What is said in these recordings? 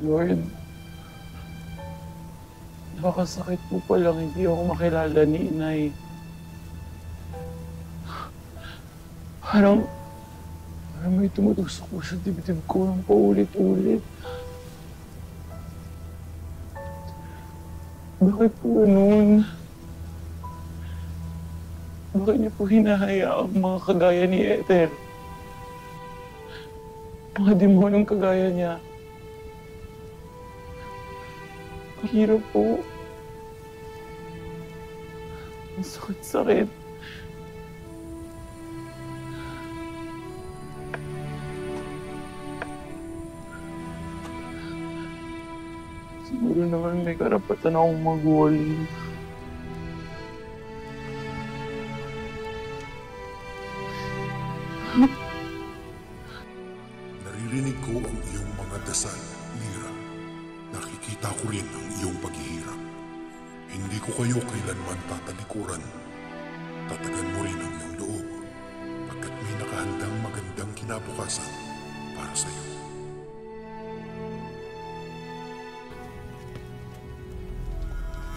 Lord, nakakasakit po palang hindi ako makilala ni Inay. Parang may tumutusok po sa dibdib ko ng paulit-ulit. Bakit po ganun? Bakit niyo po hinahayaang mga kagaya ni Ethel? Mga demonong kagaya niya. Ang hirap po. Ang sakit-sakit. Siguro naman may karapatan akong mag-walling. Naririnig ko ang iyong mga dasal, Lyra. Nakikita ko rin ang iyong paghihirap. Hindi ko kayo kailanman tatalikuran. Tatagan mo rin ang iyong loob, pagkat may nakahandang magandang kinabukasan para sa iyo.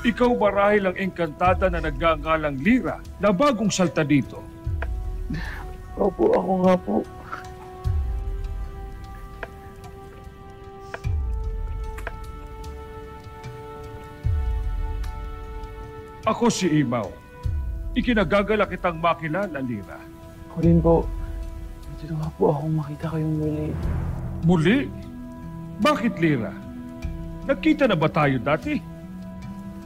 Ikaw marahil ang engkantada na nagngangalang Lyra na bagong salta dito. Opo, ako nga po. Ako si Imaw. Ikinagagala kitang makilala, Lyra. Ako rin po. Natutuwa po akong makita kayong muli. Muli? Bakit, Lyra? Nagkita na ba tayo dati?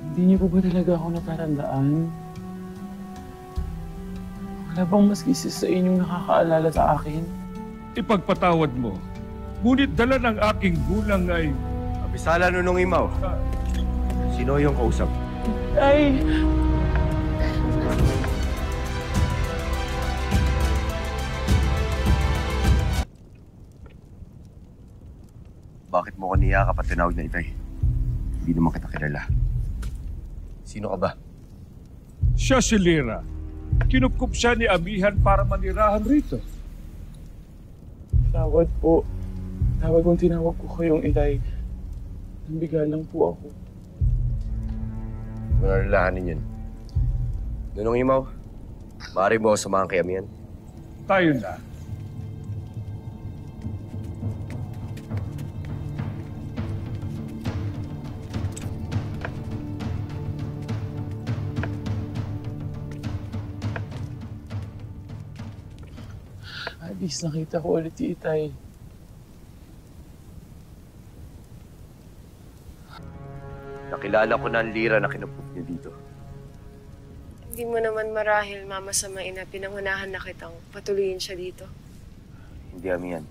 Hindi niyo po ba talaga ako natatandaan? Wala bang mas isa sa inyong nakakaalala sa akin? Ipagpatawad mo. Ngunit dala ng aking gulang ay... Abisala Nunong Imaw. Sino yung kausap? Ay! Bakit mo ko niyakap at tinawag na Itay? Hindi naman kita kilala. Sino ka ba? Siya si Lyra. Kinupkup siya ni Amihan para manirahan rito. Tawad po. Tawad kung tinawag ko kayong Itay. Nambigal lang po ako. Manalalahanin yun. Nunong Imaw, maaari mo ako samahan kay Amihan? Tayo na. At least nakita ko ulit si Itay. Nakilala ko na ang Lyra na kinupkup niyo dito. Hindi mo naman marahil mamasamain na pinangunahan na kitang patuloyin siya dito. Hindi, Amihan.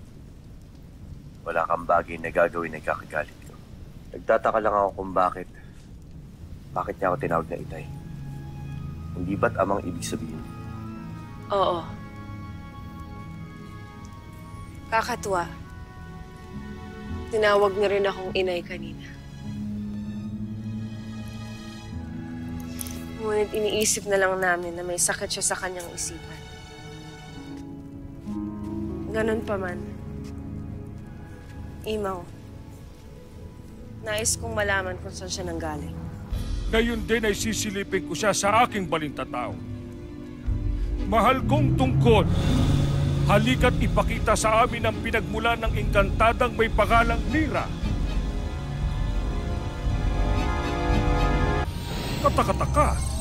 Wala kang bagay na gagawin na ikakagalit ko. Nagtataka lang ako kung bakit niya ako tinawag na Itay. Hindi ba't amang ibig sabihin? Oo. Kakatuwa. Tinawag niya rin akong inay kanina. Ngunit iniisip na lang namin na may sakit siya sa kanyang isipan. Ganon pa man. Imaw, nais kong malaman kung saan siya nanggaling. Ngayon din ay sisilipin ko siya sa aking balintataw. Mahal kong tungkod, halika't ipakita sa amin ang pinagmula ng engkantadang may pangalang Lyra. Katakataka.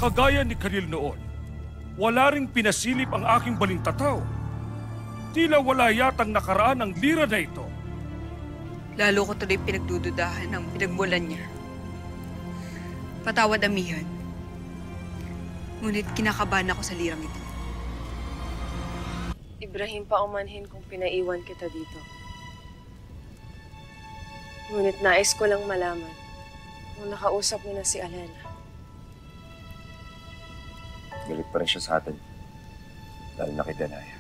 Kagaya ni Karil noon, wala ring pinasilip ang aking balintataw. Tila wala yatang nakaraan ang Lyra na ito. Lalo ko tuloy pinagdududahan ng pinagmulan niya. Patawad, Amihan. Ngunit kinakabahan ako sa lirang ito. Ibrahim, paumanhin kung pinaiwan kita dito. Ngunit nais ko lang malaman kung nakausap mo na si Alena. Galit pa rin siya sa atin. Dahil nakidanaya.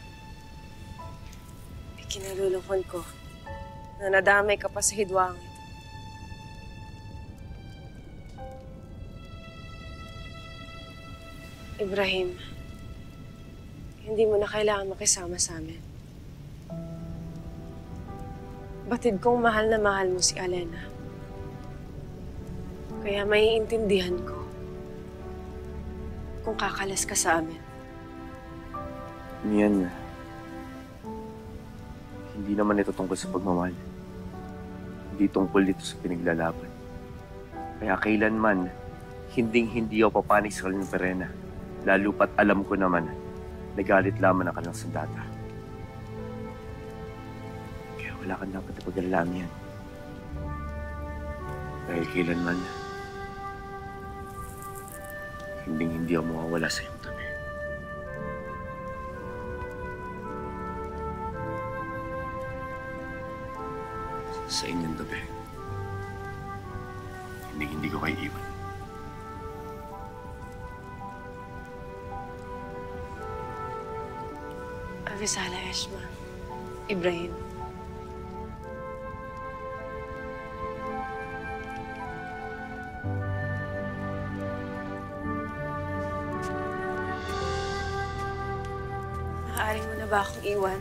Ikinalulungkot ko na nadamay ka pa sa hidwangin. Ibrahim, hindi mo na kailangan makisama sa amin. Batid kong mahal na mahal mo si Alena. Kaya maiintindihan ko kung kakalas ka sa amin. Mian, hindi naman ito tungkol sa pagmamahal. Hindi tungkol dito sa pinaglalaban. Kaya kailanman, hindi ako papanig sa kanilang Perena. Lalo pat alam ko naman, nagalit lamang ang kanilang sandata. Kaya wala kang dapat na pag-alala yan. Dahil kailanman, hindi ako mawawala sa iyong tabi. Sa inyong tabi, hindi ko kayo iwan. Avisala Eshma. Ibrahim. Maaari mo na ba akong iwan?